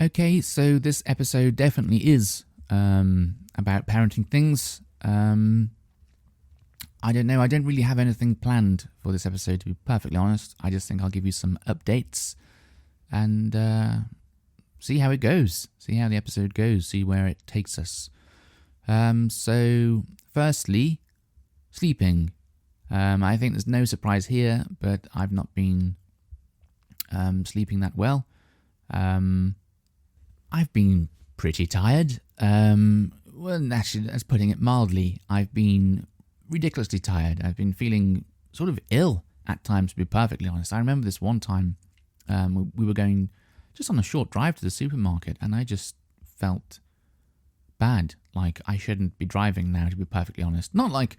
Okay, so this episode definitely is about parenting things. I don't know. I don't really have anything planned for this episode, to be perfectly honest. I just think I'll give you some updates and see how it goes. See how the episode goes. See where it takes us. So, firstly, sleeping. I think there's no surprise here, but I've not been sleeping that well. I've been pretty tired. Well, actually, that's putting it mildly. I've been ridiculously tired. I've been feeling sort of ill at times, to be perfectly honest. I remember this one time we were going just on a short drive to the supermarket, and I just felt bad. Like I shouldn't be driving now, to be perfectly honest. Not like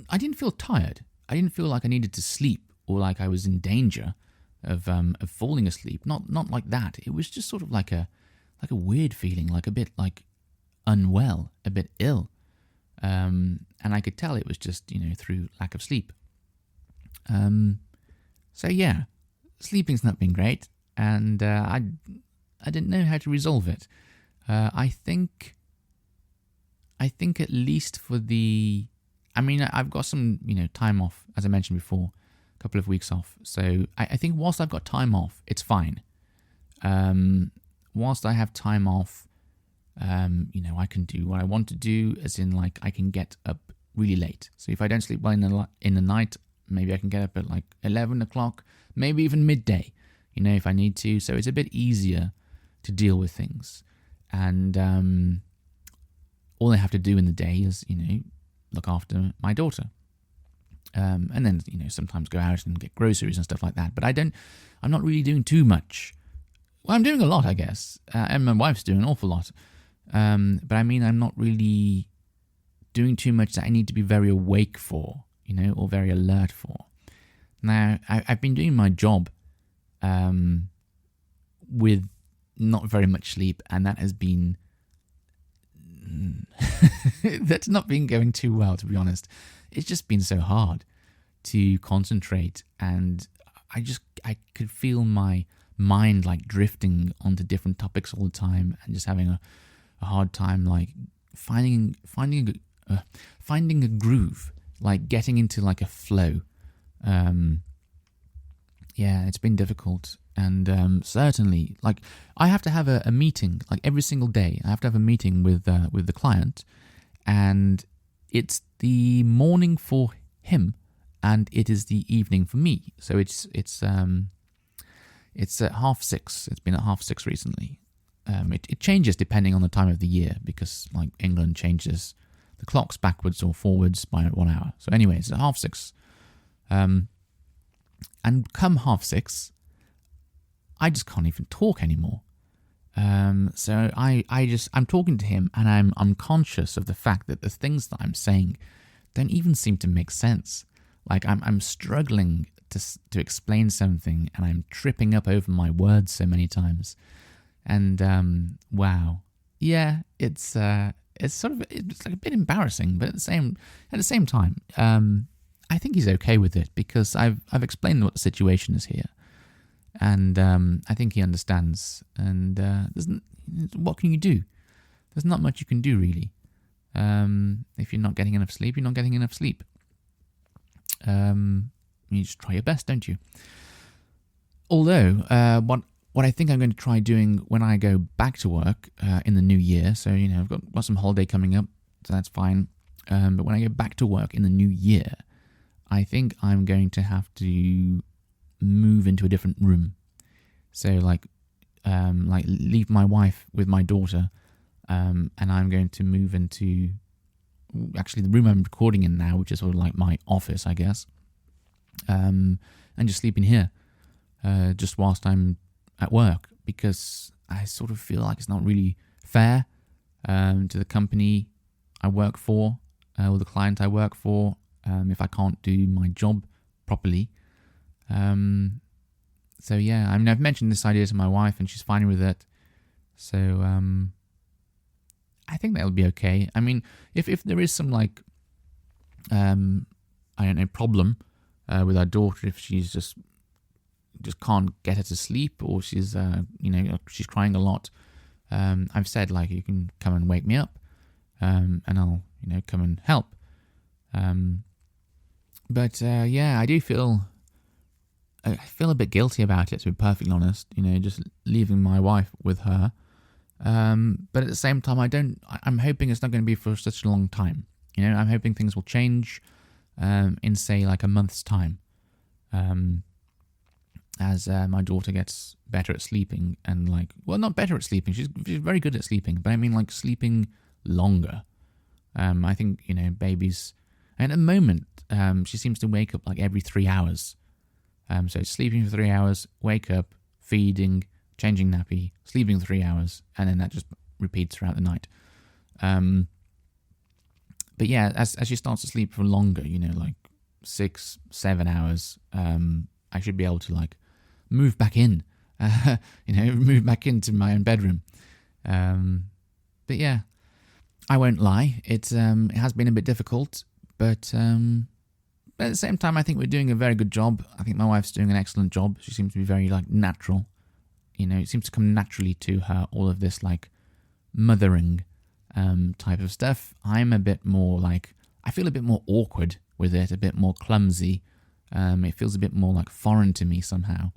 I didn't feel tired. I didn't feel like I needed to sleep or like I was in danger of falling asleep. Not like that. It was just sort of like a weird feeling, like a bit like unwell, a bit ill. And I could tell it was just, through lack of sleep. So yeah, sleeping's not been great, and I didn't know how to resolve it. I think at least for I've got some, time off, as I mentioned before, a couple of weeks off. So I think whilst I've got time off, it's fine. Whilst I have time off, I can do what I want to do, as in like I can get up really late. So if I don't sleep well in the night, maybe I can get up at like 11 o'clock, maybe even midday, if I need to. So it's a bit easier to deal with things. And all I have to do in the day is, look after my daughter. And then, sometimes go out and get groceries and stuff like that. But I'm not really doing too much. Well, I'm doing a lot, I guess. And my wife's doing an awful lot. But I'm not really doing too much that I need to be very awake for, or very alert for. Now, I've been doing my job with not very much sleep, and that has been... that's not been going too well, to be honest. It's just been so hard to concentrate, and I could feel my mind like drifting onto different topics all the time, and just having a hard time like finding a groove, like getting into like a flow. Yeah, it's been difficult, and certainly like I have to have a meeting like every single day. I have to have a meeting with the client, and it's the morning for him, and it is the evening for me. So it's at 6:30. It's been at 6:30 recently. It changes depending on the time of the year, because like England changes the clocks backwards or forwards by 1 hour. So anyway, it's at 6:30. And come 6:30, I just can't even talk anymore. So I'm talking to him, and I'm conscious of the fact that the things that I'm saying don't even seem to make sense. Like I'm struggling to explain something, and I'm tripping up over my words so many times. And wow, yeah, it's like a bit embarrassing, but at the same time, I think he's okay with it, because I've explained what the situation is here, and I think he understands. And what can you do? There's not much you can do, really. If you're not getting enough sleep, you're not getting enough sleep. You just try your best, don't you? Although, what I think I'm going to try doing when I go back to work in the new year, so, I've got some holiday coming up, so that's fine. But when I go back to work in the new year, I think I'm going to have to move into a different room. So, like leave my wife with my daughter, and I'm going to move into actually the room I'm recording in now, which is sort of like my office, I guess, and just sleep in here, just whilst I'm at work, because I sort of feel like it's not really fair to the company I work for, or the client I work for, if I can't do my job properly. So yeah, I've mentioned this idea to my wife, and she's fine with it. So I think that'll be okay. If there is some like problem with our daughter, if she's just just can't get her to sleep, or she's she's crying a lot, I've said, like, you can come and wake me up, and I'll come and help. But I do feel a bit guilty about it, to be perfectly honest. Just leaving my wife with her. But at the same time, I'm hoping it's not going to be for such a long time. I'm hoping things will change in, say, like a month's time. As my daughter gets better at sleeping, and not better at sleeping, she's very good at sleeping, but I mean like sleeping longer. I think, babies, and at the moment, she seems to wake up like every 3 hours. So sleeping for 3 hours, wake up, feeding, changing nappy, sleeping 3 hours, and then that just repeats throughout the night. But yeah, as she starts to sleep for longer, like 6-7 hours, I should be able to like move back in, move back into my own bedroom. But yeah, I won't lie, it has been a bit difficult, but at the same time, I think we're doing a very good job. I think my wife's doing an excellent job. She seems to be very like natural. It seems to come naturally to her, all of this like mothering type of stuff. I'm a bit more like, I feel a bit more awkward with it, a bit more clumsy. It feels a bit more like foreign to me somehow.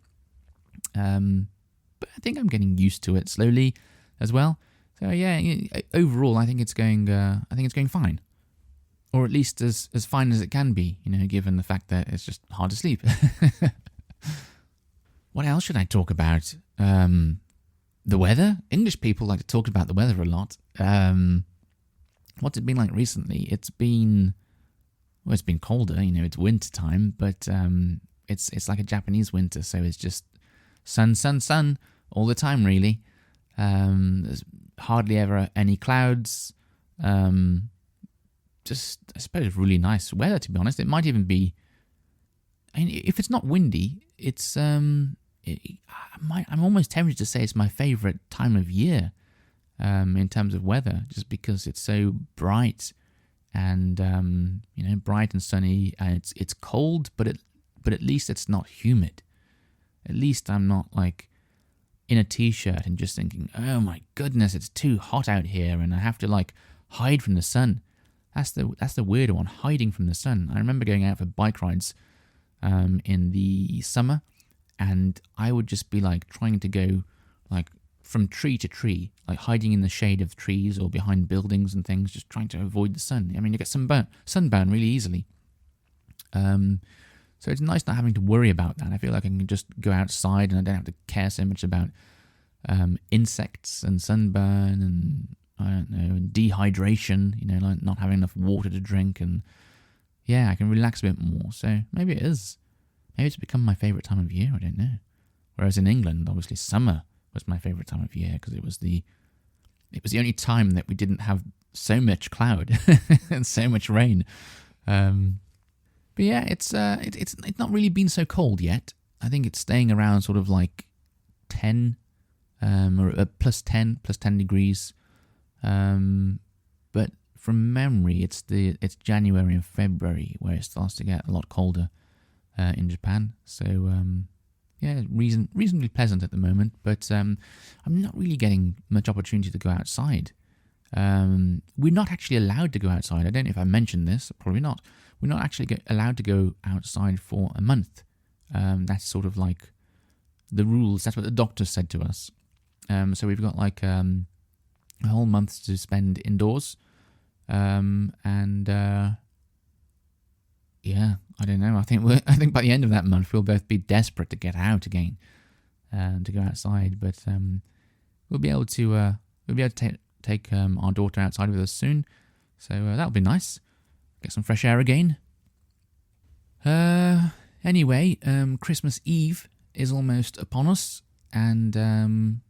But I think I'm getting used to it slowly as well. So yeah, overall, I think it's going fine, or at least as fine as it can be. Given the fact that it's just hard to sleep. What else should I talk about? The weather. English people like to talk about the weather a lot. What's it been like recently? It's been colder. It's winter time, but it's like a Japanese winter, so it's just sun all the time, really. There's hardly ever any clouds. Just, I suppose, really nice weather, to be honest. It might even be, if it's not windy, it's I'm almost tempted to say it's my favourite time of year in terms of weather, just because it's so bright and bright and sunny, and it's cold, but at least it's not humid. At least I'm not like in a t-shirt and just thinking, oh my goodness, it's too hot out here, and I have to like hide from the sun. That's the weird one, hiding from the sun. I remember going out for bike rides in the summer, and I would just be like trying to go like from tree to tree, like hiding in the shade of trees or behind buildings and things, just trying to avoid the sun. I mean, you get sunburn really easily. So it's nice not having to worry about that. I feel like I can just go outside and I don't have to care so much about insects and sunburn and, I don't know, and dehydration, like not having enough water to drink. And yeah, I can relax a bit more. So maybe it is. Maybe it's become my favourite time of year, I don't know. Whereas in England, obviously summer was my favourite time of year because it was the only time that we didn't have so much cloud and so much rain. But yeah, it's not really been so cold yet. I think it's staying around sort of like 10 or plus 10 degrees. But from memory, it's January and February where it starts to get a lot colder in Japan. So yeah, reasonably pleasant at the moment. But I'm not really getting much opportunity to go outside. We're not actually allowed to go outside. I don't know if I mentioned this. Probably not. We're not actually allowed to go outside for a month. That's sort of like the rules. That's what the doctor said to us. So we've got like a whole month to spend indoors. Yeah, I don't know. I think by the end of that month we'll both be desperate to get out again, to go outside. But we'll be able to take our daughter outside with us soon. So that'll be nice. Get some fresh air again. Anyway, Christmas Eve is almost upon us, and I'm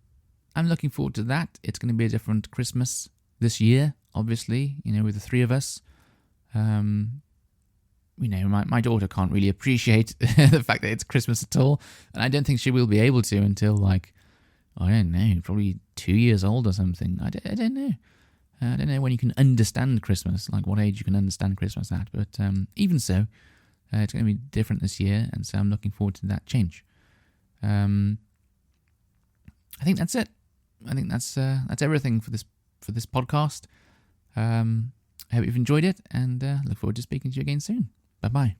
looking forward to that. It's going to be a different Christmas this year, obviously, with the three of us. My daughter can't really appreciate the fact that it's Christmas at all, and I don't think she will be able to until, like, I don't know, probably 2 years old or something. I don't know. I don't know when you can understand Christmas, like what age you can understand Christmas at, but even so, it's going to be different this year, and so I'm looking forward to that change. I think that's it. I think that's everything for this podcast. I hope you've enjoyed it, and look forward to speaking to you again soon. Bye bye.